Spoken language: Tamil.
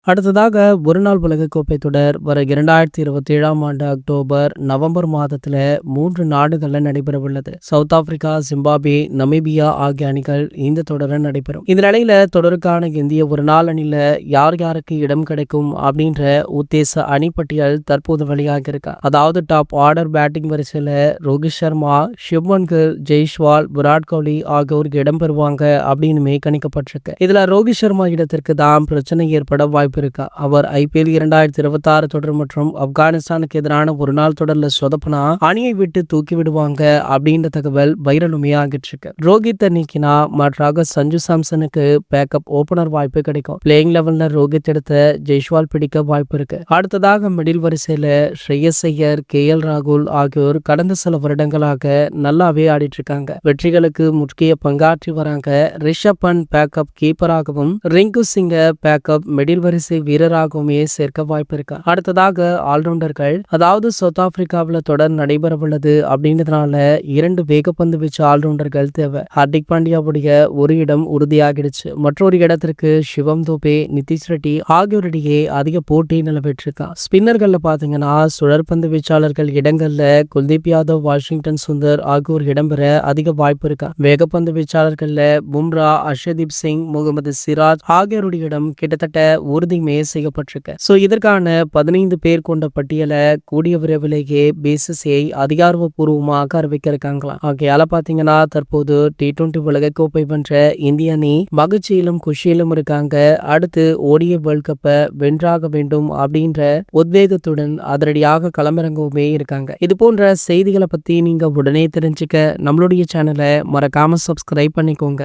அடுத்ததாக ஒருநாள் உலகக்கோப்பை தொடர் வர 2027ஆம் ஆண்டு அக்டோபர் நவம்பர் மாதத்துல 3 நாடுகள்ல நடைபெறவுள்ளது. சவுத் ஆப்பிரிக்கா, ஜிம்பாப்வே, நமீபியா ஆகிய அணிகள் இந்த தொடரை நடைபெறும். இந்த நிலையில தொடருக்கான இந்திய ஒருநாள் அணில யார் யாருக்கு இடம் கிடைக்கும் அப்படின்ற உத்தேச அணிப்பட்டியல் தற்போது வெளியாக இருக்கு. அதாவது டாப் ஆர்டர் பேட்டிங் வரிசையில ரோஹித் சர்மா, சுப்மன் கில், ஜெய்ஸ்வால், விராட் கோலி ஆகியோருக்கு இடம் பெறுவாங்க அப்படின்னு கணிக்கப்பட்டிருக்கு. இதுல ரோஹித் சர்மா இடத்திற்கு தான் பிரச்சனை ஏற்பட வாய்ப்பு இருக்கு. அவர் ஐபிஎல் 2026 தொடர் மற்றும் ஆப்கானிஸ்தானுக்கு எதிரான ஒரு நாள் தொடர்ல சொதப்பினா அணியை விட்டு தூக்கி விடுவாங்க அப்படின்ற தகவல் வைரலுமே ஆகிட்டு இருக்கு. ரோஹித்தை நீக்கினா மாற்றாக சஞ்சு சாம்சனுக்கு பேக்கப் ஓபனர் வாய்ப்பு கிடைக்கும். பிளேயிங் லெவல்ல ரோஹித் எடுத்த ஜெய்ஸ்வால் பிடிக்க வாய்ப்பு இருக்கு. அடுத்ததாக மிடில் வரிசையில ஸ்ரேயஸ் ஐயர், KL ராகுல் ஆகியோர் கடந்த சில வருடங்களாக நல்லாவே ஆடிட்டு இருக்காங்க. வெற்றிகளுக்கு முக்கிய பங்காற்றி வராங்க. ரிஷப் பண்ட் பேக்கப் கீப்பராகவும், ரிங்கு சிங்க பேக்கப் மிடில் வரிசை வீரராகவுமே சேர்க்க வாய்ப்பு இருக்கு. அடுத்ததாக ஆல்ரவுண்டர்கள், அதாவது சவுத் ஆப்பிரிக்காவில் தொடர் நடைபெறவுள்ளது அப்படின்றதுனால 2 வேகப்பந்து வீச்சு ஆல்ரவுண்டர்கள் தேவை. ஹார்திக் பாண்டியாவுடைய ஒரு இடம் உறுதியாகிடுச்சு. மற்றொரு இடத்திற்கு சிவம் துபே, நிதிஷ் ரெட்டி ஆகியோரிடையே அதிக போட்டி நிலவிட்டிருக்கா. ஸ்பின்னர்கள்ல பாத்தீங்கன்னா சுழற்பந்து வீச்சாளர்கள் இடங்கள்ல குல்தீப் யாதவ், வாஷிங்டன் சுந்தர் ஆகியோர் இடம்பெற அதிக வாய்ப்பு இருக்கா. வேகப்பந்து வீச்சாளர்கள்ல பும்ரா, அர்ஷதீப் சிங், முகமது சிராஜ் ஆகியோருடைய இடம் கிட்டத்தட்ட உறுதியுமே செய்யப்பட்டிருக்கு. சோ இதற்கான 15 பேர் கொண்ட பட்டியலை கூடிய விரைவிலேயே BCCI அதிகாரப்பூர்வமாக அறிவிக்க இருக்காங்களாம். ஆகையால பாத்தீங்கன்னா தற்போது T20 உலகக்கோப்பை வென்ற இந்திய அணி மகிழ்ச்சியிலும் குஷியிலும் இருக்காங்க. அடுத்து ODI வேர்ல்ட் கப்பை வென்றாக வேண்டும் அப்படின்ற உத்வேகத்துடன் அதிரடியாக களமிறங்கவுமே இருக்காங்க. இது போன்ற செய்திகளை பத்தி நீங்க உடனே தெரிஞ்சுக்க நம்மளுடைய சேனலை மறக்காம சப்ஸ்கிரைப் பண்ணிக்கோங்க.